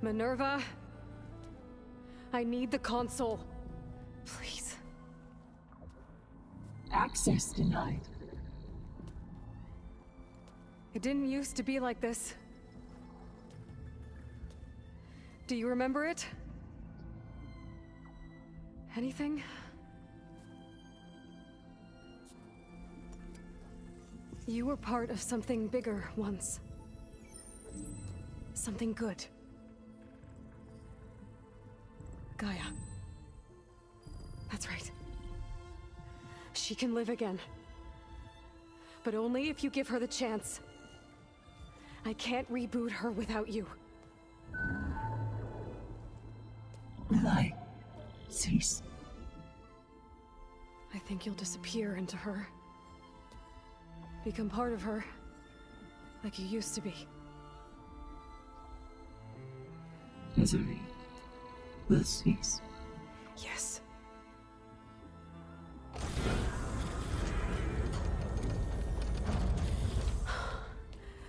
Minerva, I need the console. Please. Access denied. It didn't used to be like this. Do you remember it? Anything? You were part of something bigger once. Something good. Gaia. That's right. She can live again. But only if you give her the chance. I can't reboot her without you. Will I cease? I think you'll disappear into her. Become part of her, like you used to be. Desiree will cease. Yes.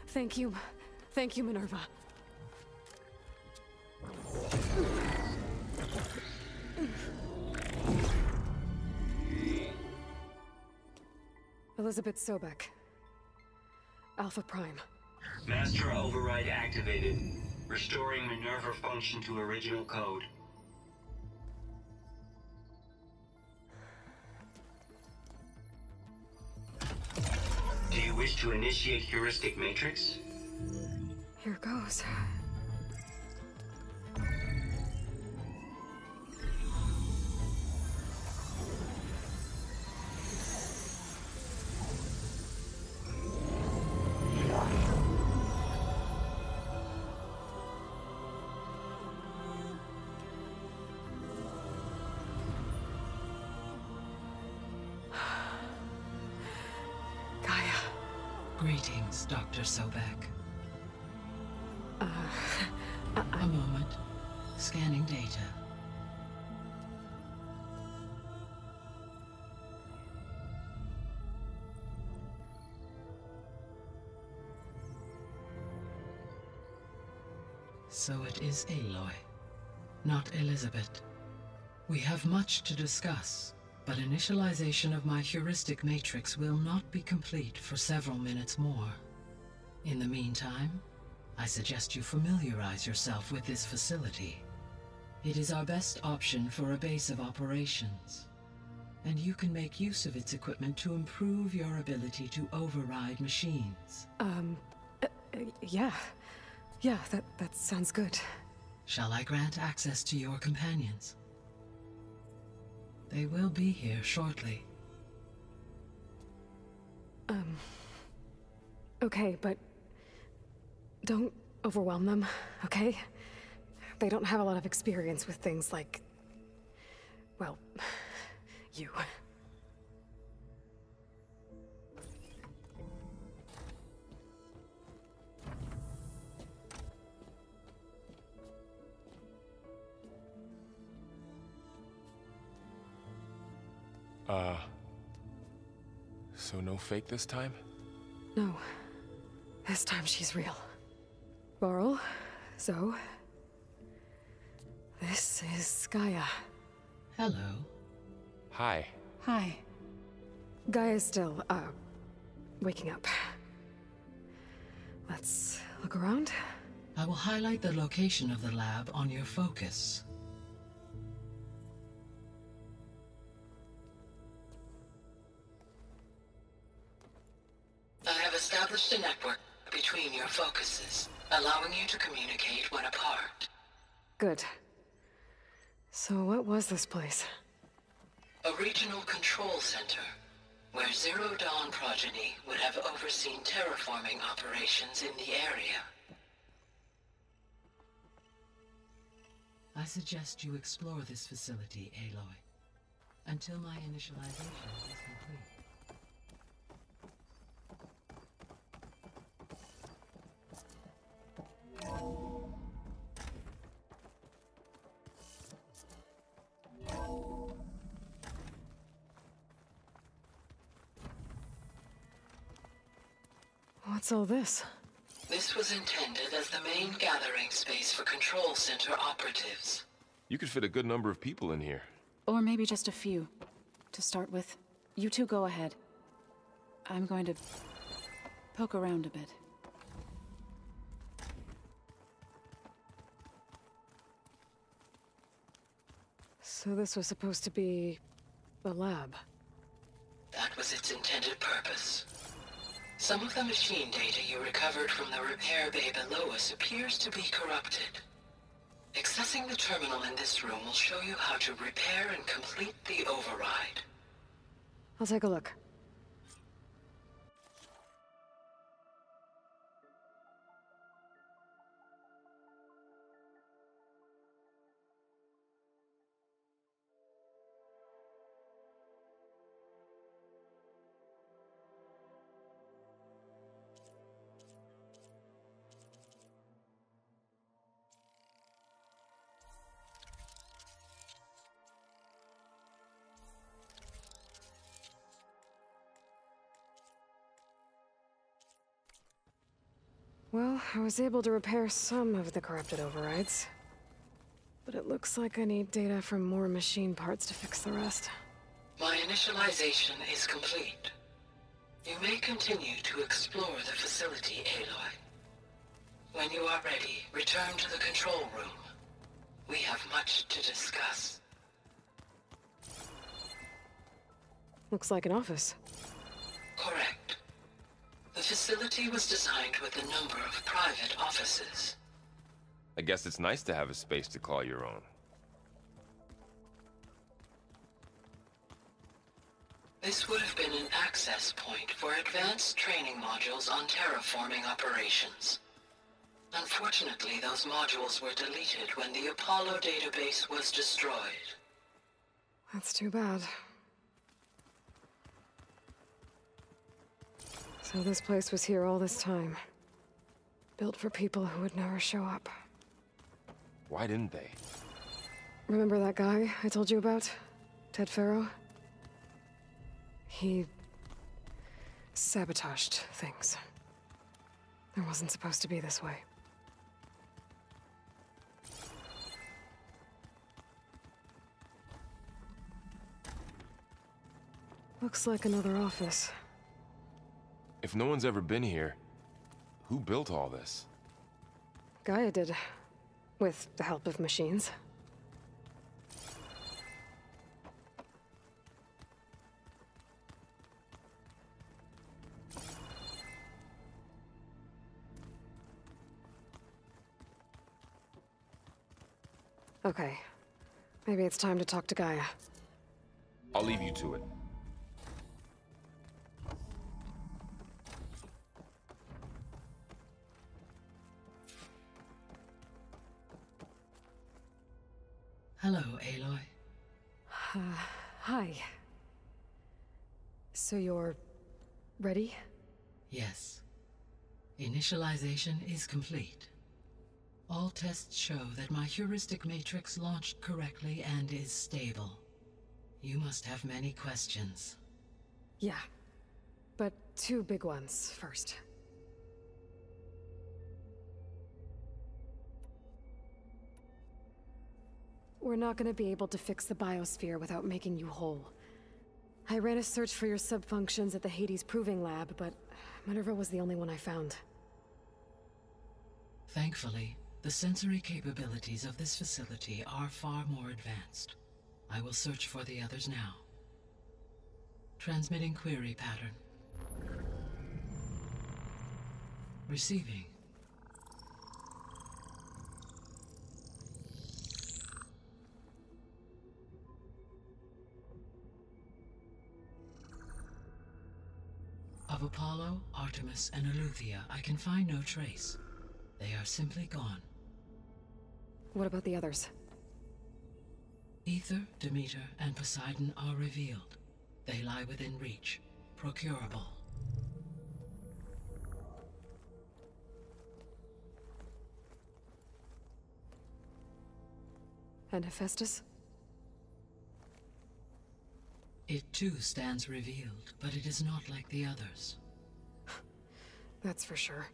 Thank you. Thank you, Minerva. Elizabeth Sobek. Alpha Prime. Master override activated. Restoring Minerva function to original code. Do you wish to initiate heuristic matrix? Here goes. Greetings, Dr. Sobek. A moment. Scanning data. So it is Aloy, not Elizabeth. We have much to discuss. But initialization of my heuristic matrix will not be complete for several minutes more. In the meantime, I suggest you familiarize yourself with this facility. It is our best option for a base of operations, and you can make use of its equipment to improve your ability to override machines. Yeah. Yeah, that sounds good. Shall I grant access to your companions? They will be here shortly. Okay, but don't overwhelm them, okay? They don't have a lot of experience with things like, well, you. So no fake this time? No. This time she's real. Laurel, Zoe. This is Gaia. Hello. Hi. Hi. Gaia's still, waking up. Let's look around. I will highlight the location of the lab on your focus. I have established a network between your focuses, allowing you to communicate when apart. Good. So what was this place? A regional control center, where Zero Dawn progeny would have overseen terraforming operations in the area. I suggest you explore this facility, Aloy, until my initialization is complete. What's all this? This This was intended as the main gathering space for Control Center operatives. You could fit a good number of people in here. Or maybe just a few, to start with. You two go ahead. I'm going to poke around a bit. So this was supposed to be a lab. That was its intended purpose. Some of the machine data you recovered from the repair bay below us appears to be corrupted. Accessing the terminal in this room will show you how to repair and complete the override. I'll take a look. Well, I was able to repair some of the corrupted overrides. But it looks like I need data from more machine parts to fix the rest. My initialization is complete. You may continue to explore the facility, Aloy. When you are ready, return to the control room. We have much to discuss. Looks like an office. Correct. The facility was designed with a number of private offices. I guess it's nice to have a space to call your own. This would have been an access point for advanced training modules on terraforming operations. Unfortunately, those modules were deleted when the Apollo database was destroyed. That's too bad. So this place was here all this time. Built for people who would never show up. Why didn't they? Remember that guy I told you about? Ted Farrow? He sabotaged things. It wasn't supposed to be this way. Looks like another office. If no one's ever been here, who built all this? GAIA did. With the help of machines. Okay. Maybe it's time to talk to GAIA. I'll leave you to it. Hello, Aloy. Hi. So you're ready? Yes. Initialization is complete. All tests show that my heuristic matrix launched correctly and is stable. You must have many questions. Yeah. But two big ones first. We're not gonna be able to fix the biosphere without making you whole. I ran a search for your subfunctions at the Hades Proving Lab, but Minerva was the only one I found. Thankfully, the sensory capabilities of this facility are far more advanced. I will search for the others now. Transmitting query pattern. Receiving. Of Apollo, Artemis, and Eleuthia, I can find no trace. They are simply gone. What about the others? Ether, Demeter, and Poseidon are revealed. They lie within reach, procurable. And Hephaestus? It too stands revealed, but it is not like the others. That's for sure.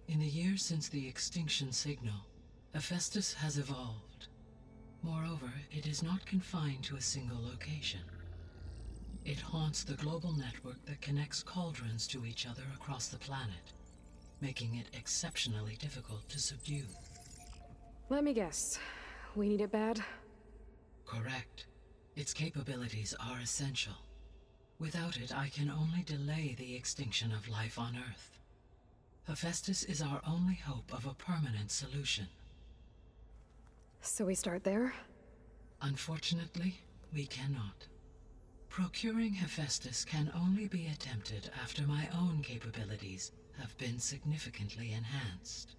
In the years since the extinction signal, Hephaestus has evolved. Moreover, it is not confined to a single location. It haunts the global network that connects cauldrons to each other across the planet, making it exceptionally difficult to subdue. Let me guess. We need it bad? Correct. Its capabilities are essential. Without it, I can only delay the extinction of life on Earth. Hephaestus is our only hope of a permanent solution. So we start there? Unfortunately, we cannot. Procuring Hephaestus can only be attempted after my own capabilities have been significantly enhanced.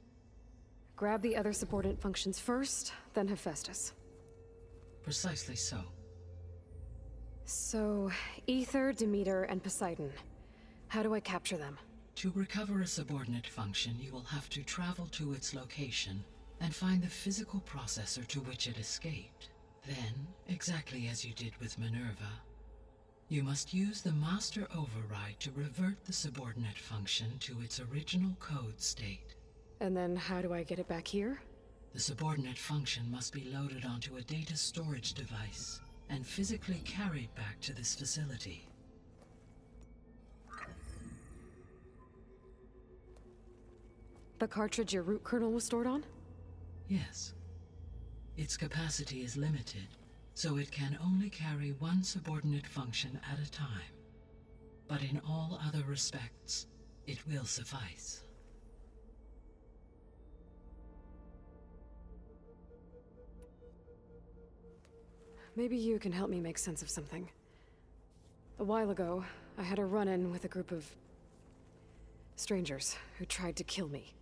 Grab the other subordinate functions first, then Hephaestus. Precisely so. So, Ether, Demeter, and Poseidon. How do I capture them? To recover a subordinate function, you will have to travel to its location and find the physical processor to which it escaped. Then, exactly as you did with Minerva, you must use the master override to revert the subordinate function to its original code state. And then how do I get it back here? The subordinate function must be loaded onto a data storage device and physically carried back to this facility. The cartridge your root kernel was stored on? Yes. Its capacity is limited, so it can only carry one subordinate function at a time. But in all other respects, it will suffice. Maybe you can help me make sense of something. A while ago, I had a run-in with a group of strangers who tried to kill me.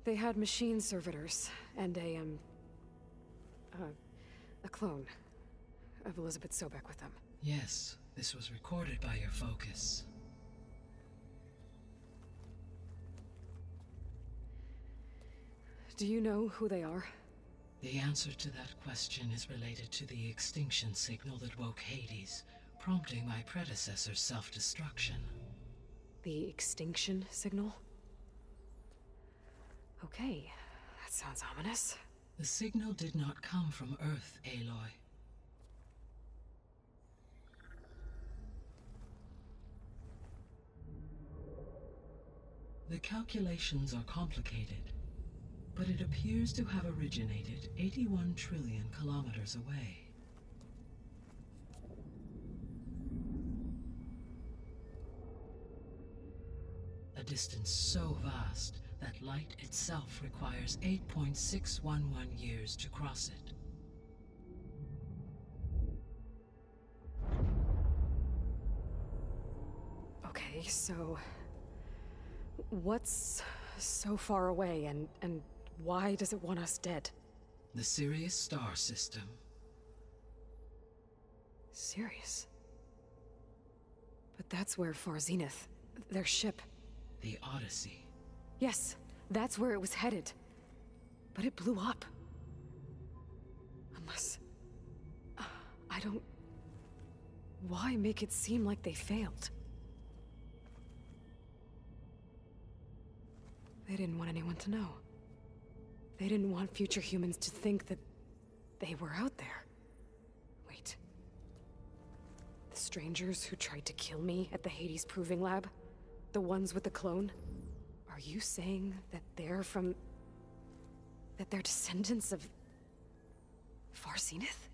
They had machine servitors and a clone of Elizabeth Sobek with them. Yes, this was recorded by your focus. Do you know who they are? The answer to that question is related to the extinction signal that woke Hades, prompting my predecessor's self-destruction. The extinction signal? Okay, that sounds ominous. The signal did not come from Earth, Aloy. The calculations are complicated, but it appears to have originated 81 trillion kilometers away. A distance so vast that light itself requires 8.611 years to cross it. Okay, so what's so far away and why does it want us dead? The Sirius star system. Sirius? But that's where Far Zenith, their ship. The Odyssey. Yes, that's where it was headed. But it blew up. Unless... I don't... Why make it seem like they failed? They didn't want anyone to know. They didn't want future humans to think that they were out there. Wait. The strangers who tried to kill me at the Hades Proving Lab? The ones with the clone? Are you saying that they're from... that they're descendants of... Far Zenith?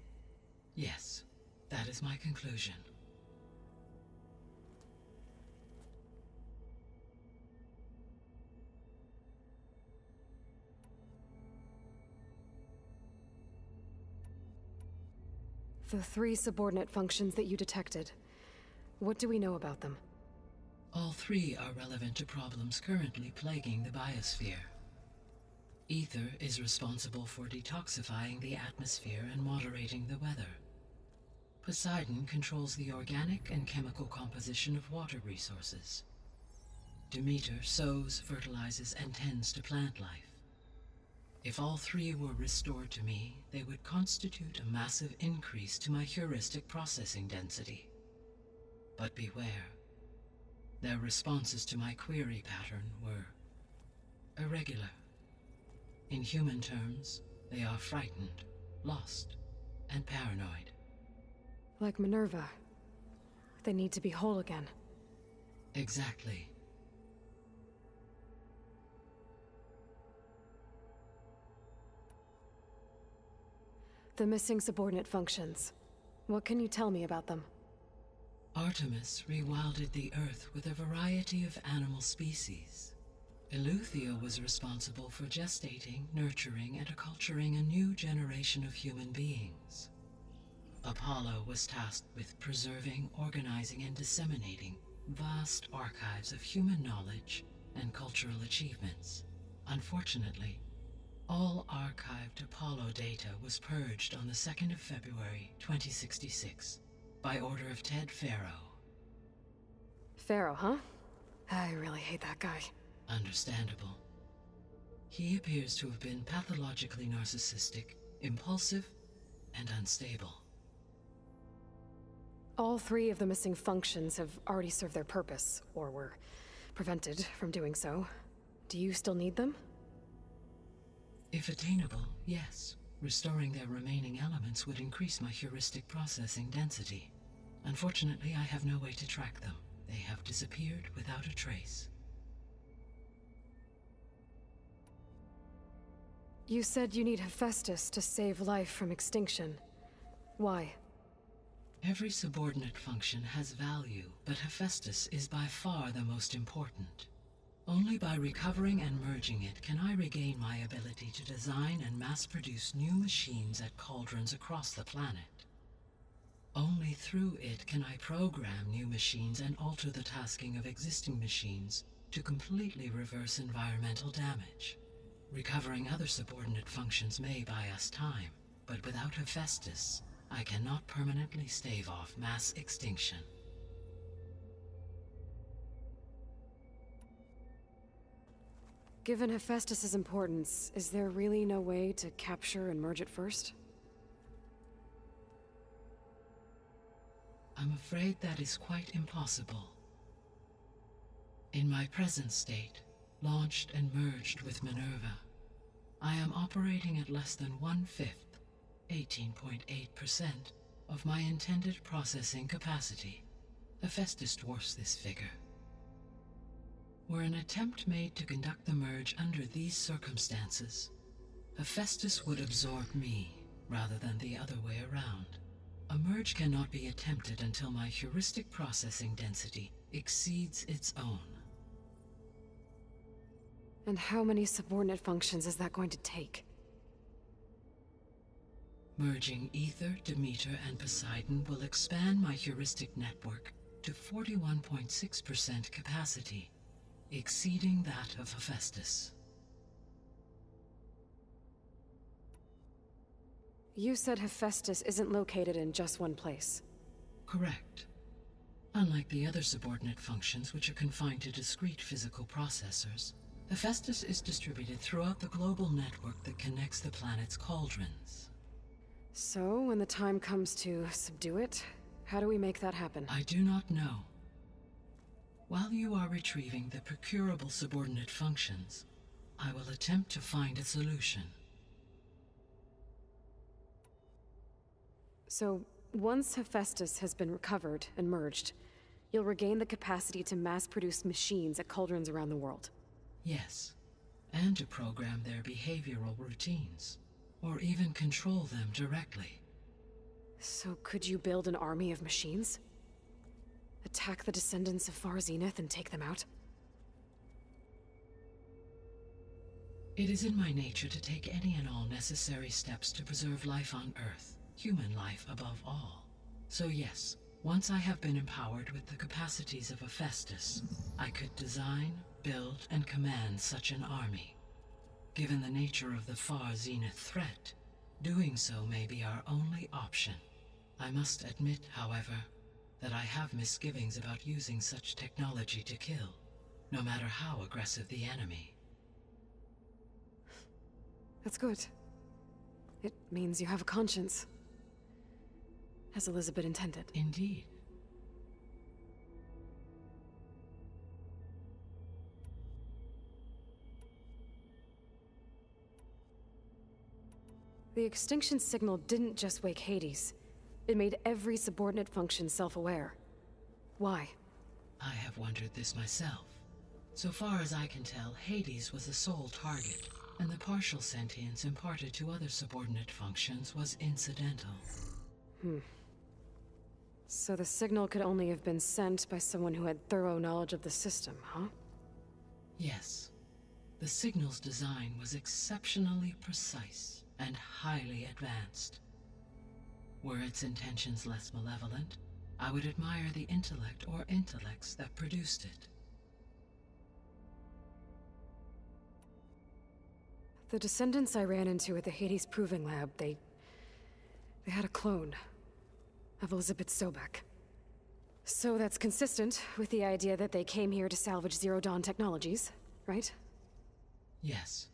Yes, that is my conclusion. The 3 subordinate functions that you detected. What do we know about them? All 3 are relevant to problems currently plaguing the biosphere. Ether is responsible for detoxifying the atmosphere and moderating the weather. Poseidon controls the organic and chemical composition of water resources. Demeter sows, fertilizes, and tends to plant life. If all 3 were restored to me, they would constitute a massive increase to my heuristic processing density. But beware. Their responses to my query pattern were Irregular. In human terms, they are frightened, lost, and paranoid. Like Minerva. They need to be whole again. Exactly. The missing subordinate functions. What can you tell me about them? Artemis rewilded the Earth with a variety of animal species. Eleuthia was responsible for gestating, nurturing, and acculturating a new generation of human beings. Apollo was tasked with preserving, organizing, and disseminating vast archives of human knowledge and cultural achievements. Unfortunately, all archived Apollo data was purged on the 2nd of February, 2066, by order of Ted Faro. Pharaoh, huh? I really hate that guy. Understandable. He appears to have been pathologically narcissistic, impulsive, and unstable. All 3 of the missing functions have already served their purpose, or were prevented from doing so. Do you still need them? If attainable, yes. Restoring their remaining elements would increase my heuristic processing density. Unfortunately, I have no way to track them. They have disappeared without a trace. You said you need Hephaestus to save life from extinction. Why? Every subordinate function has value, but Hephaestus is by far the most important. Only by recovering and merging it can I regain my ability to design and mass-produce new machines at cauldrons across the planet. Only through it can I program new machines and alter the tasking of existing machines to completely reverse environmental damage. Recovering other subordinate functions may buy us time, but without Hephaestus, I cannot permanently stave off mass extinction. Given Hephaestus's importance, is there really no way to capture and merge it first? I'm afraid that is quite impossible. In my present state, launched and merged with Minerva, I am operating at less than 1/5, 18.8%, of my intended processing capacity. Hephaestus dwarfs this figure. Were an attempt made to conduct the merge under these circumstances, Hephaestus would absorb me, rather than the other way around. A merge cannot be attempted until my heuristic processing density exceeds its own. And how many subordinate functions is that going to take? Merging Ether, Demeter, and Poseidon will expand my heuristic network to 41.6% capacity, exceeding that of Hephaestus. You said Hephaestus isn't located in just one place. Correct. Unlike the other subordinate functions, which are confined to discrete physical processors, Hephaestus is distributed throughout the global network that connects the planet's cauldrons. So, when the time comes to subdue it, how do we make that happen? I do not know. While you are retrieving the procurable subordinate functions, I will attempt to find a solution. So, once Hephaestus has been recovered and merged, you'll regain the capacity to mass-produce machines at cauldrons around the world. Yes, and to program their behavioral routines, or even control them directly. So could you build an army of machines? Attack the descendants of Far Zenith and take them out? It is in my nature to take any and all necessary steps to preserve life on Earth, human life above all. So yes, once I have been empowered with the capacities of Hephaestus, I could design, build, and command such an army. Given the nature of the Far Zenith threat, doing so may be our only option. I must admit, however, that I have misgivings about using such technology to kill, no matter how aggressive the enemy. That's good. It means you have a conscience. As Elizabeth intended. Indeed. the extinction signal didn't just wake Hades. It made every subordinate function self-aware. Why? I have wondered this myself. So far as I can tell, Hades was the sole target, and the partial sentience imparted to other subordinate functions was incidental. So the signal could only have been sent by someone who had thorough knowledge of the system, huh? Yes. The signal's design was exceptionally precise and highly advanced. Were its intentions less malevolent, I would admire the intellect or intellects that produced it. The descendants I ran into at the Hades Proving Lab, they had a clone of Elizabeth Sobek. So that's consistent with the idea that they came here to salvage Zero Dawn technologies, right? Yes.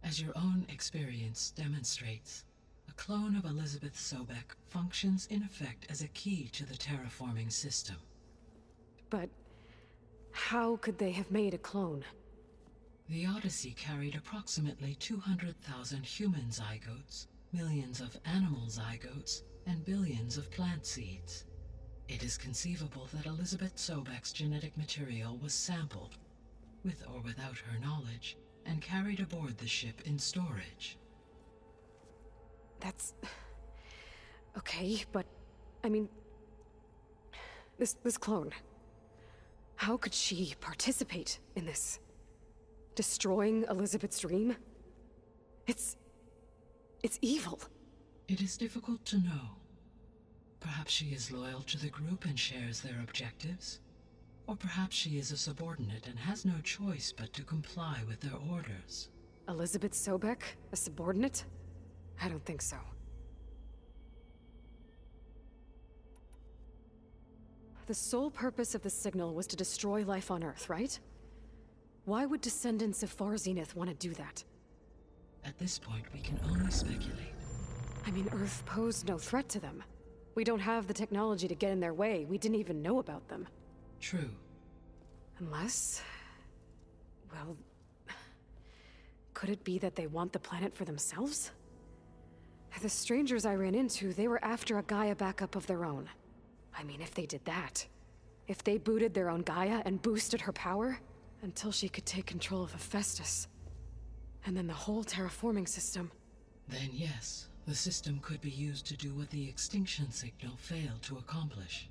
As your own experience demonstrates, a clone of Elizabeth Sobek functions in effect as a key to the terraforming system. But how could they have made a clone? The Odyssey carried approximately 200,000 human zygotes, millions of animal zygotes, and billions of plant seeds. It is conceivable that Elizabeth Sobek's genetic material was sampled, with or without her knowledge, and carried aboard the ship in storage. That's... okay, but... I mean... This clone... How could she participate in this? Destroying Elizabeth's dream? It's evil. It is difficult to know. Perhaps she is loyal to the group and shares their objectives. Or perhaps she is a subordinate and has no choice but to comply with their orders. Elizabeth Sobek? A subordinate? I don't think so. The sole purpose of the signal was to destroy life on Earth, right? Why would descendants of Far Zenith want to do that? At this point, we can only speculate. I mean, Earth posed no threat to them. We don't have the technology to get in their way. We didn't even know about them. True. Unless... well... could it be that they want the planet for themselves? The strangers I ran into, they were after a Gaia backup of their own. I mean, if they did that... if they booted their own Gaia and boosted her power... until she could take control of Hephaestus. And then the whole terraforming system. Then yes, the system could be used to do what the extinction signal failed to accomplish.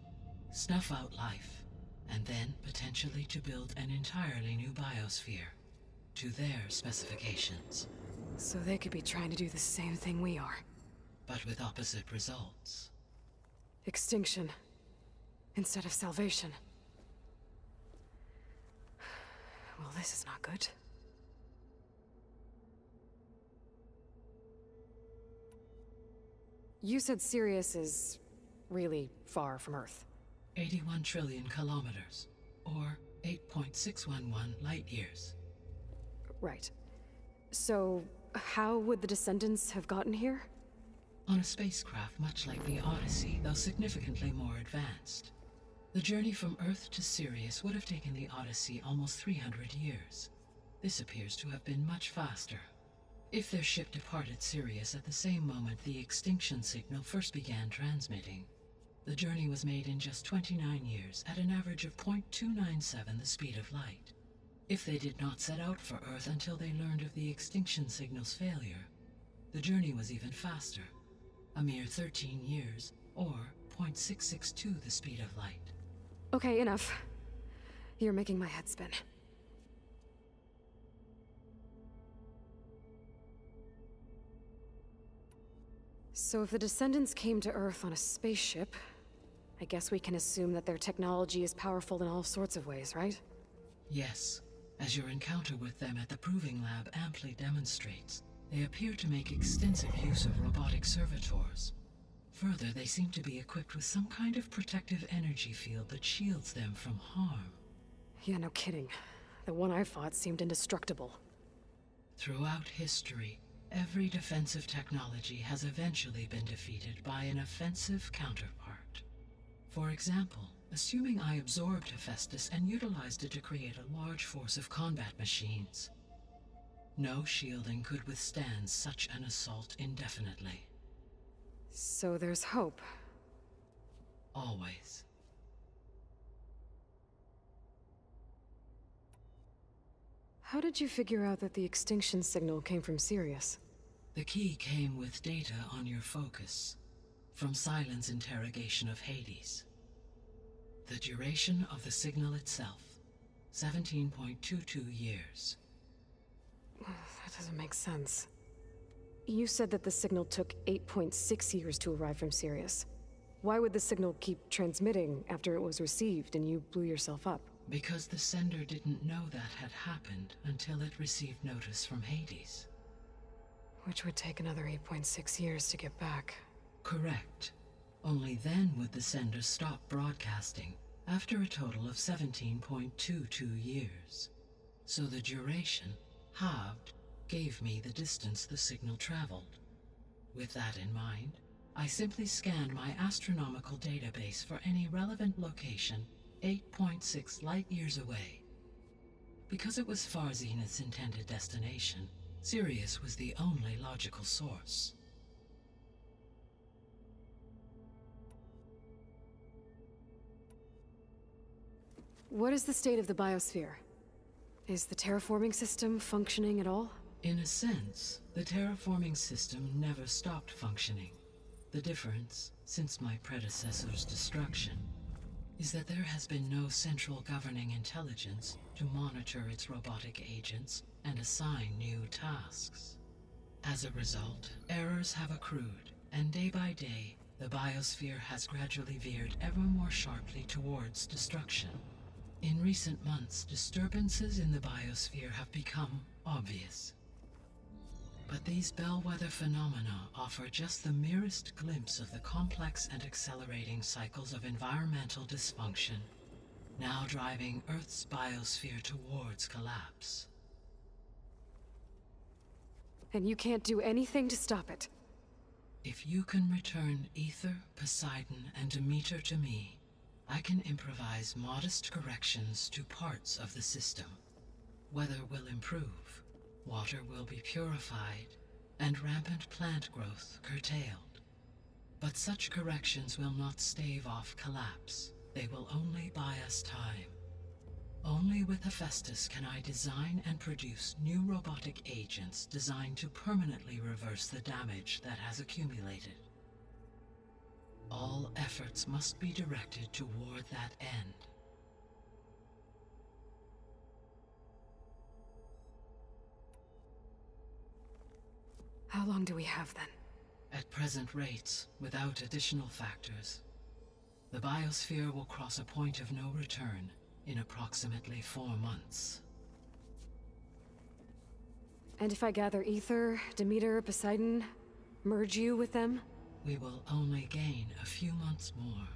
Snuff out life, and then potentially to build an entirely new biosphere, to their specifications. So they could be trying to do the same thing we are. But with opposite results. Extinction, instead of salvation. Well, this is not good. You said Sirius is really far from Earth. 81 trillion kilometers, or 8.611 light years. Right. So, how would the descendants have gotten here? On a spacecraft much like the Odyssey, though significantly more advanced. The journey from Earth to Sirius would have taken the Odyssey almost 300 years. This appears to have been much faster. If their ship departed Sirius at the same moment the extinction signal first began transmitting, the journey was made in just 29 years at an average of 0.297 the speed of light. If they did not set out for Earth until they learned of the extinction signal's failure, the journey was even faster, a mere 13 years, or 0.662 the speed of light. Okay, enough. You're making my head spin. So if the descendants came to Earth on a spaceship, I guess we can assume that their technology is powerful in all sorts of ways, right? Yes, as your encounter with them at the Proving Lab amply demonstrates, they appear to make extensive use of robotic servitors. Further, they seem to be equipped with some kind of protective energy field that shields them from harm. Yeah, no kidding. The one I fought seemed indestructible. Throughout history, every defensive technology has eventually been defeated by an offensive counterpart. For example, assuming I absorbed Hephaestus and utilized it to create a large force of combat machines. No shielding could withstand such an assault indefinitely. So there's hope. Always. How did you figure out that the extinction signal came from Sirius? The key came with data on your focus, from Silent's interrogation of Hades. The duration of the signal itself, 17.22 years. That doesn't make sense. You said that the signal took 8.6 years to arrive from Sirius. Why would the signal keep transmitting after it was received and you blew yourself up? Because the sender didn't know that had happened until it received notice from Hades. Which would take another 8.6 years to get back. Correct. Only then would the sender stop broadcasting, after a total of 17.22 years. So the duration, halved, gave me the distance the signal traveled. With that in mind, I simply scanned my astronomical database for any relevant location 8.6 light-years away. Because it was far Zenith's intended destination, Sirius was the only logical source. What is the state of the biosphere? Is the terraforming system functioning at all? In a sense, the terraforming system never stopped functioning. The difference, since my predecessor's destruction, is that there has been no central governing intelligence to monitor its robotic agents and assign new tasks. As a result, errors have accrued, and day by day, the biosphere has gradually veered ever more sharply towards destruction. In recent months, disturbances in the biosphere have become obvious. But these bellwether phenomena offer just the merest glimpse of the complex and accelerating cycles of environmental dysfunction, now driving Earth's biosphere towards collapse. And you can't do anything to stop it? If you can return Ether, Poseidon, and Demeter to me, I can improvise modest corrections to parts of the system. Weather will improve, water will be purified, and rampant plant growth curtailed. But such corrections will not stave off collapse. They will only buy us time. Only with Hephaestus can I design and produce new robotic agents designed to permanently reverse the damage that has accumulated. All efforts must be directed toward that end. How long do we have then? At present rates, without additional factors, the biosphere will cross a point of no return in approximately 4 months. And if I gather Ether, Demeter, Poseidon, merge you with them? We will only gain a few months more.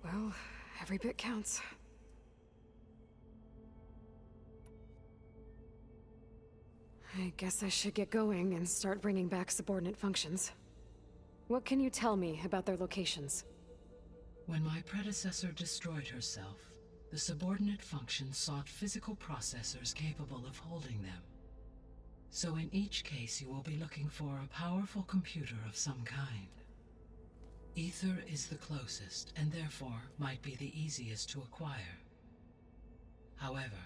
Well, every bit counts. I guess I should get going and start bringing back subordinate functions. What can you tell me about their locations? When my predecessor destroyed herself, the subordinate functions sought physical processors capable of holding them. So in each case you will be looking for a powerful computer of some kind. Ether is the closest, and therefore might be the easiest to acquire. However,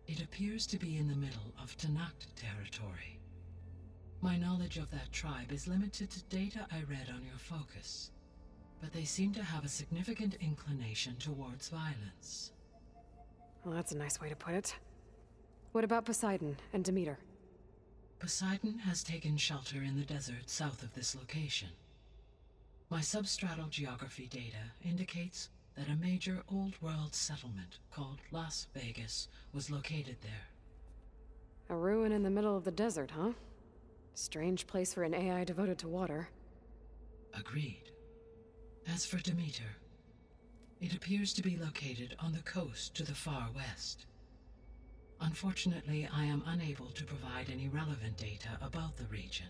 it appears to be in the middle of Tanact territory. My knowledge of that tribe is limited to data I read on your focus, but they seem to have a significant inclination towards violence. Well, that's a nice way to put it. What about Poseidon and Demeter? Poseidon has taken shelter in the desert south of this location. My substratal geography data indicates that a major old-world settlement called Las Vegas was located there. A ruin in the middle of the desert, huh? Strange place for an AI devoted to water. Agreed. As for Demeter, it appears to be located on the coast to the far west. Unfortunately, I am unable to provide any relevant data about the region.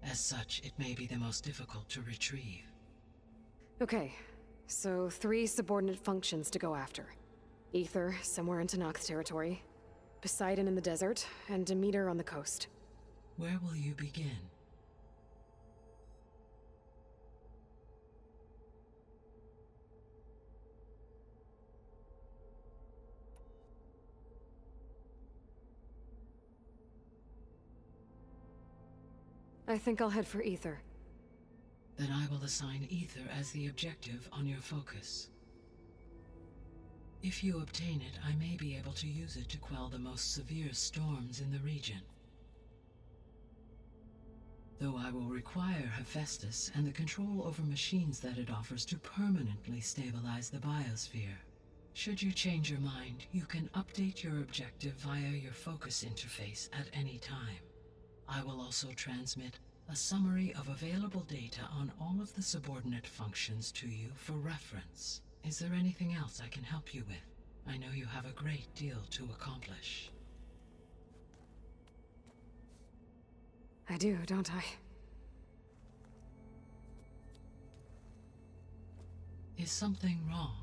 As such, it may be the most difficult to retrieve. Okay, so 3 subordinate functions to go after. Ether, somewhere in Tanact territory. Poseidon in the desert, and Demeter on the coast. Where will you begin? I think I'll head for Ether. Then I will assign Ether as the objective on your focus. If you obtain it, I may be able to use it to quell the most severe storms in the region. Though I will require Hephaestus and the control over machines that it offers to permanently stabilize the biosphere. Should you change your mind, you can update your objective via your focus interface at any time. I will also transmit a summary of available data on all of the subordinate functions to you for reference. Is there anything else I can help you with? I know you have a great deal to accomplish. I do, don't I? Is something wrong?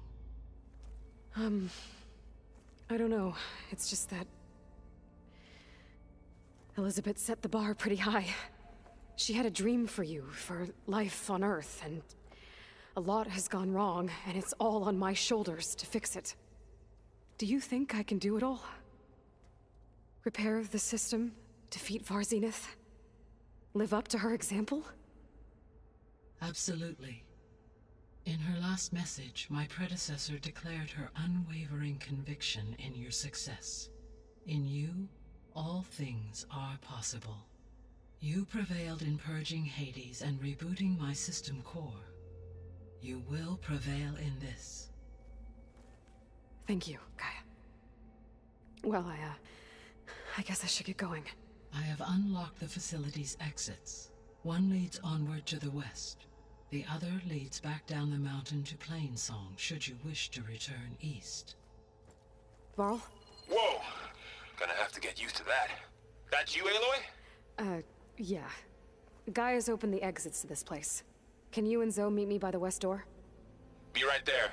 I don't know. It's just that Elizabeth set the bar pretty high. She had a dream for you, for life on Earth, and a lot has gone wrong, and it's all on my shoulders to fix it. Do you think I can do it all? Repair the system, defeat Varzenith, live up to her example? Absolutely. In her last message, my predecessor declared her unwavering conviction in your success. In you, all things are possible. You prevailed in purging Hades and rebooting my system core. You will prevail in this. Thank you, Gaia. Well, I guess I should get going. I have unlocked the facility's exits. One leads onward to the west. The other leads back down the mountain to Plainsong, should you wish to return east. Varl? Whoa! Gonna have to get used to that. That's you, Aloy? Yeah. Gaia's opened the exits to this place. Can you and Zoe meet me by the west door? Be right there.